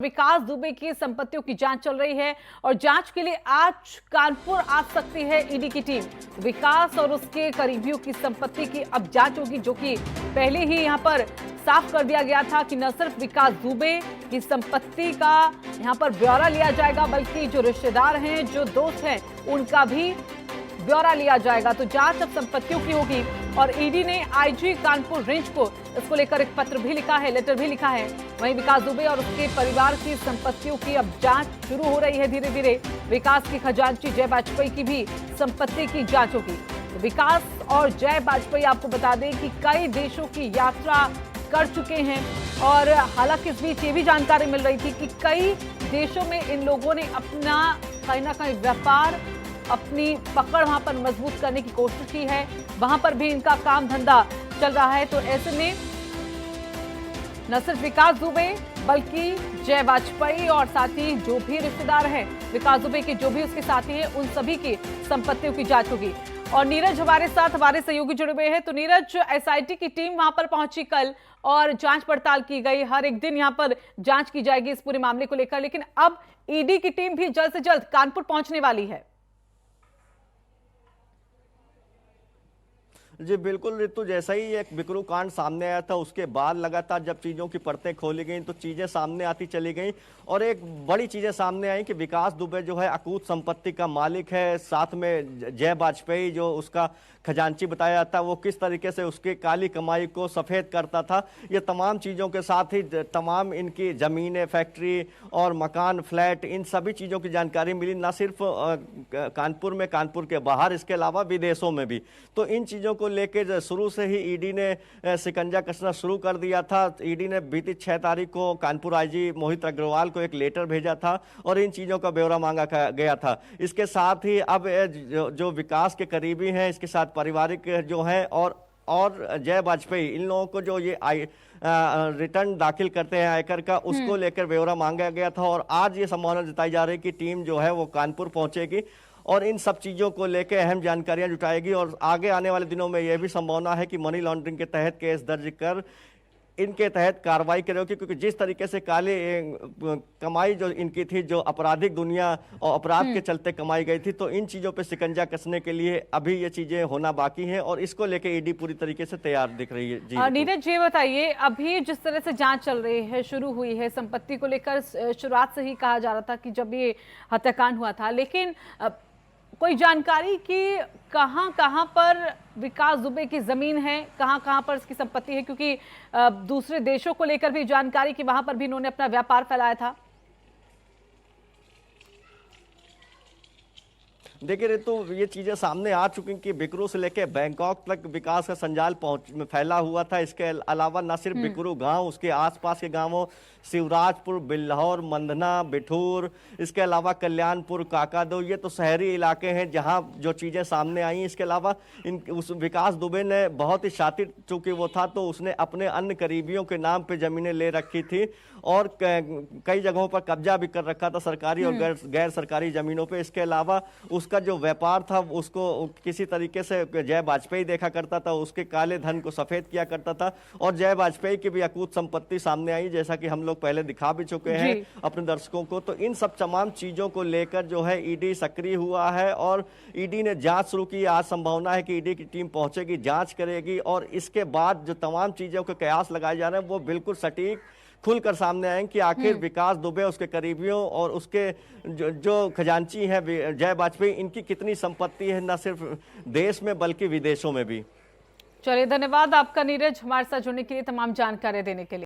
विकास दुबे की संपत्तियों की जांच चल रही है और जांच के लिए आज कानपुर आ सकती है ईडी की टीम। विकास और उसके करीबियों की संपत्ति की अब जांच होगी, जो कि पहले ही यहां पर साफ कर दिया गया था कि न सिर्फ विकास दुबे की संपत्ति का यहां पर ब्यौरा लिया जाएगा, बल्कि जो रिश्तेदार हैं, जो दोस्त हैं, उनका भी ब्यौरा लिया जाएगा। तो जांच अब संपत्तियों की होगी और ईडी ने आईजी कानपुर रेंज को इसको लेकर एक पत्र भी लिखा है, लेटर भी लिखा है। वहीं विकास दुबे और उसके परिवार की संपत्तियों की अब जांच शुरू हो रही है धीरे धीरे। विकास की खजांची जय वाजपेयी की भी संपत्ति की जांच होगी। तो विकास और जय वाजपेयी, आपको बता दें कि कई देशों की यात्रा कर चुके हैं और हालांकि इस बीच ये भी जानकारी मिल रही थी कि कई देशों में इन लोगों ने अपना कहीं ना कहीं व्यापार, अपनी पकड़ वहां पर मजबूत करने की कोशिश की है। वहां पर भी इनका काम धंधा चल रहा है। तो ऐसे में न सिर्फ विकास दुबे बल्कि जय वाजपेयी और साथ ही जो भी रिश्तेदार हैं विकास दुबे के, जो भी उसके साथी हैं, उन सभी की संपत्तियों की जांच होगी। और नीरज हमारे साथ, हमारे सहयोगी जुड़े हुए हैं। तो नीरज, एसआईटी की टीम वहां पर पहुंची कल और जांच पड़ताल की गई। हर एक दिन यहां पर जांच की जाएगी इस पूरे मामले को लेकर, लेकिन अब ईडी की टीम भी जल्द से जल्द कानपुर पहुंचने वाली है। जी बिल्कुल ऋतु, जैसा ही एक बिकरू कांड सामने आया था उसके बाद लगातार जब चीज़ों की परतें खोली गई तो चीज़ें सामने आती चली गई और एक बड़ी चीज़ें सामने आई कि विकास दुबे जो है अकूत संपत्ति का मालिक है। साथ में जय वाजपेयी जो उसका खजांची बताया जाता है, वो किस तरीके से उसकी काली कमाई को सफ़ेद करता था। ये तमाम चीज़ों के साथ ही तमाम इनकी ज़मीनें, फैक्ट्री और मकान, फ्लैट, इन सभी चीज़ों की जानकारी मिली, ना सिर्फ कानपुर में, कानपुर के बाहर, इसके अलावा विदेशों में भी। तो इन चीज़ों को लेकर शुरू से ही ईडी ने शिकंजा कसना शुरू कर दिया था। ईडी ने बीती 6 तारीख को कानपुर आईजी मोहित अग्रवाल को एक लेटर भेजा था और इन चीज़ों का ब्यौरा मांगा गया था। इसके साथ ही अब जो विकास के करीबी हैं, इसके साथ पारिवारिक जो हैं और जय वाजपेयी, इन लोगों को जो ये रिटर्न दाखिल करते हैं आयकर का, उसको लेकर ब्यौरा मांगा गया था। और आज ये संभावना जताई जा रही है कि टीम जो है वो कानपुर पहुंचेगी और इन सब चीज़ों को लेकर अहम जानकारियां जुटाएगी। और आगे आने वाले दिनों में यह भी संभावना है कि मनी लॉन्ड्रिंग के तहत केस दर्ज कर इनके तहत कार्रवाई करेगी, क्योंकि जिस तरीके से काले कमाई जो इनकी थी, जो आपराधिक दुनिया और अपराध के चलते कमाई गई थी, तो इन चीज़ों पे शिकंजा कसने के लिए अभी ये चीज़ें होना बाकी हैं और इसको लेके ईडी पूरी तरीके से तैयार दिख रही है। जी नीरज, ये बताइए, अभी जिस तरह से जांच चल रही है, शुरू हुई है संपत्ति को लेकर, शुरुआत से ही कहा जा रहा था कि जब ये हत्याकांड हुआ था, लेकिन कोई जानकारी कि कहां पर विकास दुबे की जमीन है, कहां पर इसकी संपत्ति है? क्योंकि दूसरे देशों को लेकर भी जानकारी कि वहां पर भी इन्होंने अपना व्यापार फैलाया था। देखिए ऋतु, ये चीज़ें सामने आ चुकी कि बिकरू से लेकर बैंकॉक तक विकास का संजाल फैला हुआ था। इसके अलावा न सिर्फ बिकरू गांव, उसके आसपास के गांवों शिवराजपुर, बिल्हौर, मंधना, बिठूर, इसके अलावा कल्याणपुर, काकादो, ये तो शहरी इलाके हैं जहां जो चीज़ें सामने आई। इसके अलावा उस विकास दुबे ने बहुत ही शातिर, चूंकि वो था, तो उसने अपने अन्य करीबियों के नाम पे ज़मीनें ले रखी थी और कई जगहों पर कब्जा भी कर रखा था, सरकारी और गैर सरकारी ज़मीनों पे। इसके अलावा उसका जो व्यापार था उसको किसी तरीके से जय वाजपेयी देखा करता था, उसके काले धन को सफ़ेद किया करता था। और जय वाजपेयी की भी अकूत संपत्ति सामने आई, जैसा कि हम लोग पहले दिखा भी चुके हैं अपने दर्शकों को। तो इन सब तमाम चीज़ों को लेकर जो है ईडी सक्रिय हुआ है और ईडी ने जांच शुरू की। आज संभावना है कि ईडी की टीम पहुंचेगी, जांच करेगी और इसके बाद जो तमाम चीज़ों के कयास लगाए जा रहे हैं वो बिल्कुल सटीक खुलकर सामने आए कि आखिर विकास दुबे, उसके करीबियों और उसके जो खजांची हैं जय वाजपेयी, इनकी कितनी संपत्ति है, न सिर्फ देश में बल्कि विदेशों में भी। चलिए, धन्यवाद आपका नीरज, हमारे साथ जुड़ने के लिए, तमाम जानकारी देने के लिए।